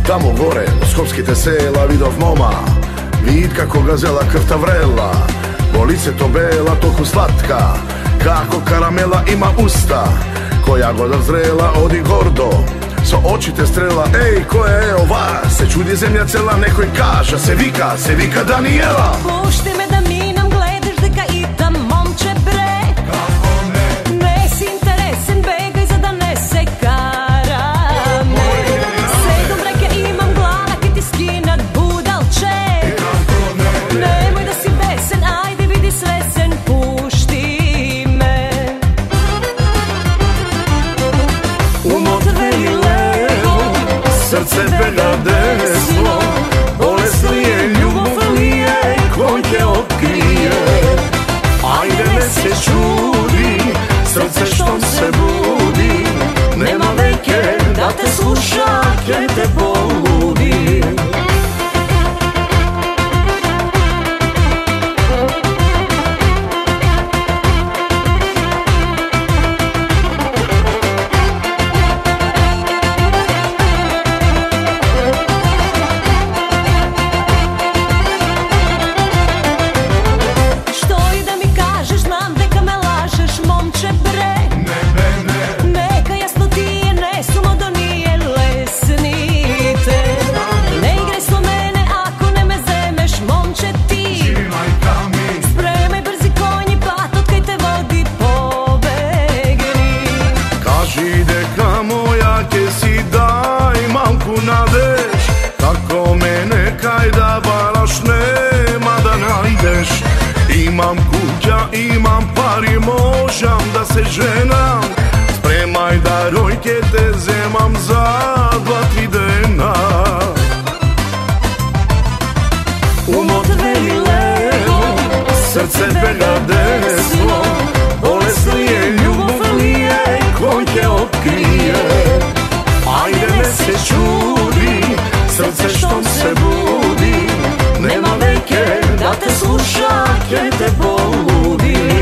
Tamo gore, u skopskite sela vidov moma, vid kako gazela krta vrela, bolice to bela, toku slatka, kako karamela ima usta, koja goda zrela odi gordo, so očite strela, ej, ko je ova, se čudi zemlja cela, nekoj kaža, se vika Danijela. Pušti me da minam, gledaš deka i tam momče bre, kako ne, ne si interesen, begaj za da ne se karame, sedom reke imam glava, ki ti skinat budalče, kako ne, nemoj da si besen, ajde vidi svesen, pušti me. Umot veli levo, srce vega desno, bolesno je, ljubav lije, ko te otkrije. Ajde ne se čudi, srce što se budi, nema veke da te sluša, ke te poludi. Kako me nekaj da balaš nema da najdeš. Imam kuća, imam pari, možam da se ženam. Spremaj da rojke te zemam za 2-3 dena. Umot veli levo, srce vega desno, bolesno je, ljubav lije, ko te otkrije. Ajde ne se čudi, srce što se budi, nema veke da te sluša, ke te poludi.